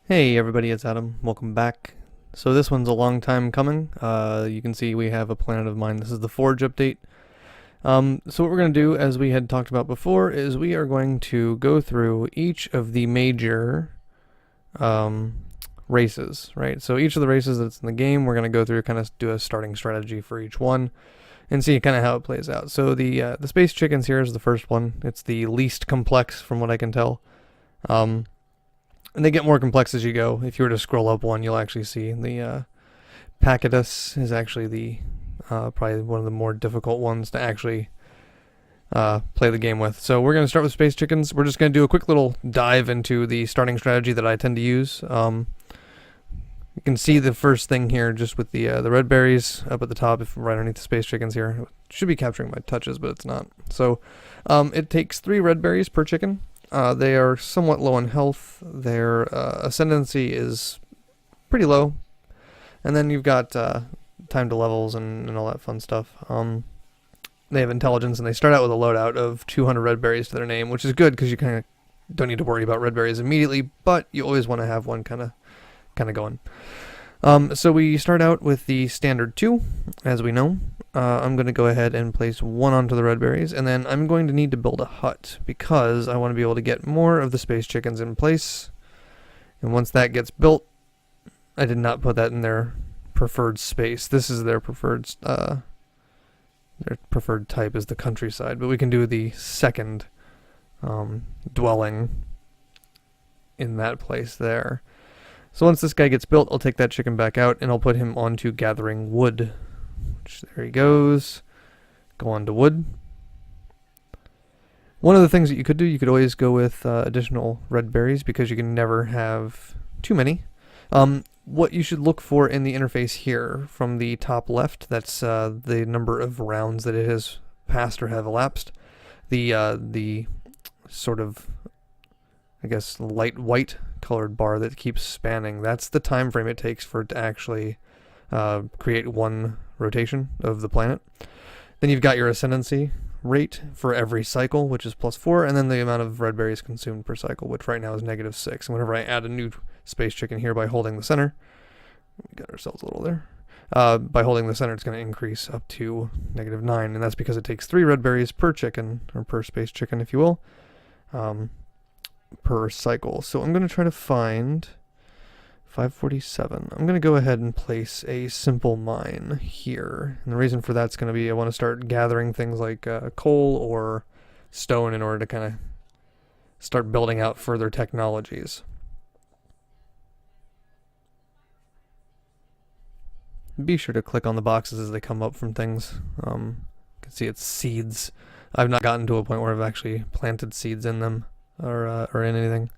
Hey everybody, it's Adam. Welcome back. So this one's a long time coming. You can see we have a planet of mine. This is the Forge update. So what we're going to do, as we had talked about before, is we are going to go through each of the major races, right? So each of the races that's in the game, we're going to go through, kind of do a starting strategy for each one, and see kind of how it plays out. So the Space Chickens here is the first one. It's the least complex from what I can tell. And they get more complex as you go. If you were to scroll up one, you'll actually see the Pachytus is actually the probably one of the more difficult ones to actually play the game with. So we're going to start with Space Chickens. We're just going to do a quick little dive into the starting strategy that I tend to use. You can see the first thing here just with the red berries up at the top, if right underneath the Space Chickens here. It should be capturing my touches, but it's not. So it takes 3 red berries per chicken. They are somewhat low in health. Their ascendancy is pretty low. And then you've got time to levels and all that fun stuff. They have intelligence, and they start out with a loadout of 200 red berries to their name, which is good because you kind of don't need to worry about red berries immediately, but you always want to have one kind of going. So we start out with the standard 2, as we know. I'm going to go ahead and place 1 onto the red berries, and then I'm going to need to build a hut because I want to be able to get more of the Space Chickens in place. And once that gets built, I did not put that in their preferred space. This is their preferred type is the countryside, but we can do the second dwelling in that place there. So once this guy gets built, I'll take that chicken back out and I'll put him onto gathering wood. Which, there he goes. Go on to wood. One of the things that you could do, you could always go with additional red berries because you can never have too many. What you should look for in the interface here from the top left, that's the number of rounds that it has passed or have elapsed. The sort of, I guess, light white colored bar that keeps spanning, that's the time frame it takes for it to actually create one rotation of the planet. Then you've got your ascendancy rate for every cycle, which is +4, and then the amount of red berries consumed per cycle, which right now is -6. And whenever I add a new Space Chicken here by holding the center, we got ourselves a little there, by holding the center, it's going to increase up to -9, and that's because it takes 3 red berries per chicken, or per Space Chicken, if you will, per cycle. So I'm going to try to find 547. I'm going to go ahead and place a simple mine here. And the reason for that's going to be I want to start gathering things like coal or stone in order to kind of start building out further technologies. Be sure to click on the boxes as they come up from things. You can see it's seeds. I've not gotten to a point where I've actually planted seeds in them or in anything.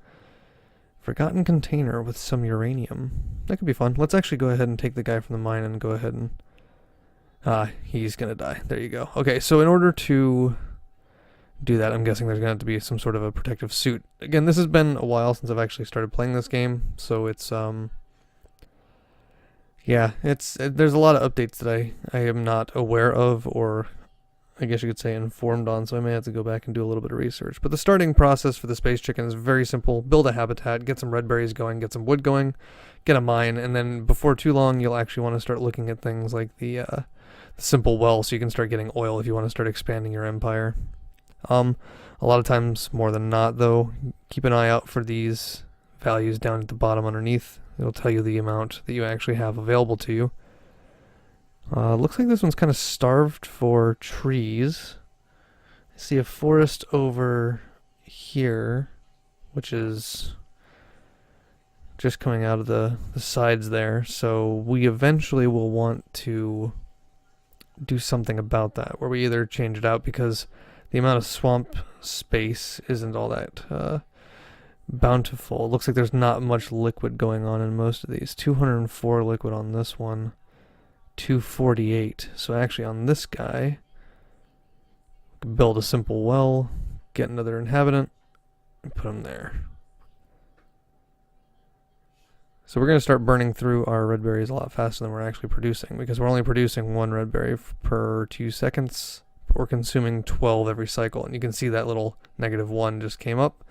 Forgotten container with some uranium. That could be fun. Let's actually go ahead and take the guy from the mine and go ahead and... he's gonna die. There you go. Okay, so in order to do that, I'm guessing there's gonna have to be some sort of a protective suit. Again, this has been a while since I've actually started playing this game, so it's, yeah, there's a lot of updates that I am not aware of, or I guess you could say informed on, so I may have to go back and do a little bit of research. But the starting process for the Space Chicken is very simple. Build a habitat, get some red berries going, get some wood going, get a mine, and then before too long you'll actually want to start looking at things like the simple well, so you can start getting oil if you want to start expanding your empire. A lot of times, more than not though, keep an eye out for these values down at the bottom underneath. It'll tell you the amount that you actually have available to you. Looks like this one's kind of starved for trees. I see a forest over here, which is just coming out of the sides there. So we eventually will want to do something about that, where we either change it out because the amount of swamp space isn't all that bountiful. It looks like there's not much liquid going on in most of these. 204 liquid on this one. 248. So actually on this guy, we can build a simple well, get another inhabitant, and put him there. So we're going to start burning through our red berries a lot faster than we're actually producing, because we're only producing 1 red berry per 2 seconds, but we're consuming 12 every cycle. And you can see that little -1 just came up.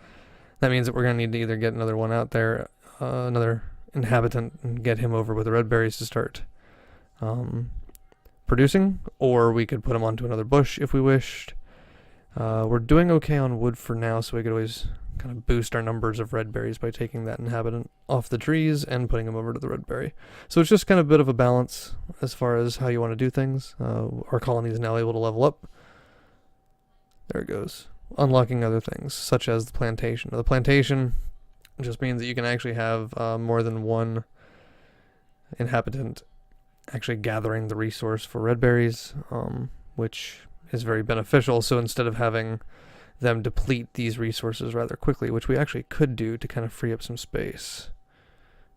That means that we're going to need to either get another one out there, another inhabitant, and get him over with the red berries to start producing, or we could put him onto another bush if we wished. We're doing okay on wood for now, so we could always kind of boost our numbers of red berries by taking that inhabitant off the trees and putting him over to the red berry. So it's just kind of a bit of a balance as far as how you want to do things. Our colony is now able to level up. There it goes. Unlocking other things, such as the plantation. The plantation just means that you can actually have more than one inhabitant actually gathering the resource for red berries, which is very beneficial. So instead of having them deplete these resources rather quickly, which we actually could do to kind of free up some space.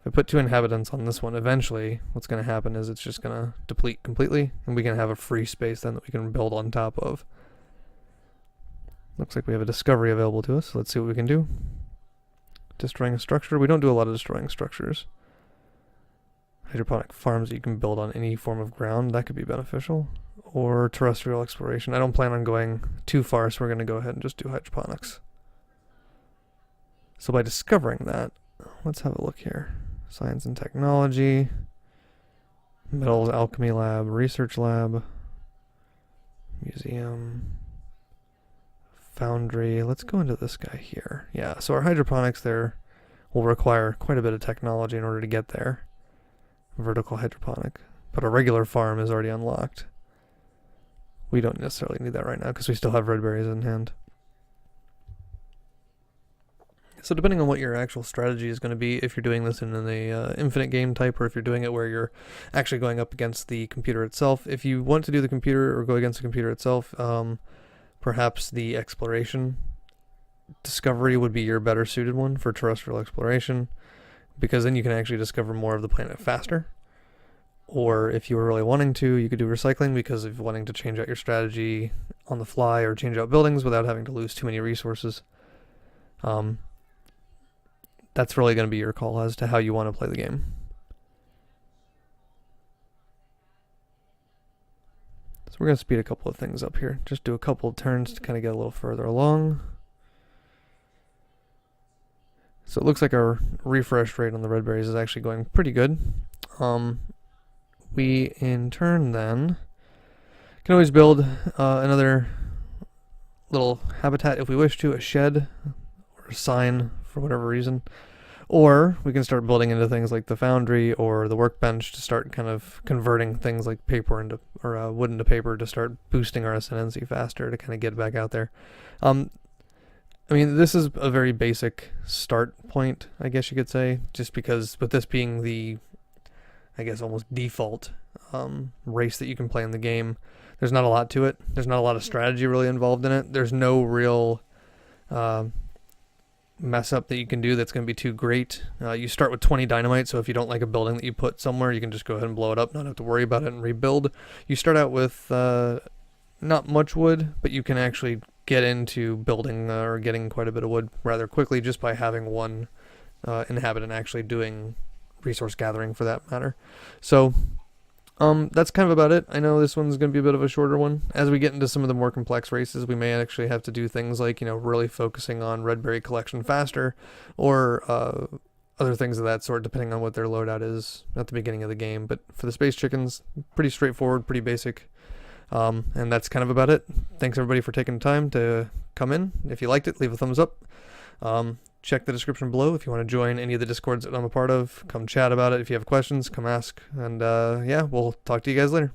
If I put 2 inhabitants on this one, eventually what's going to happen is it's just going to deplete completely, and we can have a free space then that we can build on top of. Looks like we have a discovery available to us, so let's see what we can do. Destroying a structure. We don't do a lot of destroying structures. Hydroponic farms that you can build on any form of ground, that could be beneficial. Or terrestrial exploration. I don't plan on going too far, so we're going to go ahead and just do hydroponics. So by discovering that, let's have a look here. Science and technology, metals alchemy lab, research lab, museum, foundry. Let's go into this guy here. Yeah, so our hydroponics there will require quite a bit of technology in order to get there. Vertical hydroponic. But a regular farm is already unlocked. We don't necessarily need that right now because we still have red berries in hand. So depending on what your actual strategy is going to be, if you're doing this in an infinite game type, or if you're doing it where you're actually going up against the computer itself, if you want to do the computer or go against the computer itself, perhaps the exploration discovery would be your better suited one for terrestrial exploration, because then you can actually discover more of the planet faster. Or if you were really wanting to, you could do recycling because of wanting to change out your strategy on the fly or change out buildings without having to lose too many resources. That's really going to be your call as to how you want to play the game. So we're going to speed a couple of things up here. Just do a couple of turns to kind of get a little further along. So it looks like our refresh rate on the red berries is actually going pretty good. We, in turn, then, can always build another little habitat if we wish to, a shed or a sign for whatever reason. Or we can start building into things like the foundry or the workbench to start kind of converting things like paper into, or wood into paper, to start boosting our ascendancy faster to kind of get back out there. I mean, this is a very basic start point, I guess you could say, just because with this being the, I guess, almost default race that you can play in the game, there's not a lot to it. There's not a lot of strategy really involved in it. There's no real mess up that you can do that's going to be too great. You start with 20 dynamite, so if you don't like a building that you put somewhere, you can just go ahead and blow it up, not have to worry about it and rebuild. You start out with not much wood, but you can actually get into building or getting quite a bit of wood rather quickly just by having one inhabitant actually doing resource gathering for that matter. So that's kind of about it. I know this one's going to be a bit of a shorter one. As we get into some of the more complex races, we may actually have to do things like, you know, really focusing on red berry collection faster, or other things of that sort, depending on what their loadout is at the beginning of the game. But for the space chickens, pretty straightforward, pretty basic. And that's kind of about it. Thanks everybody for taking the time to come in. If you liked it, leave a thumbs up. Check the description below if you want to join any of the Discords that I'm a part of. Come chat about it. If you have questions, come ask. And yeah, we'll talk to you guys later.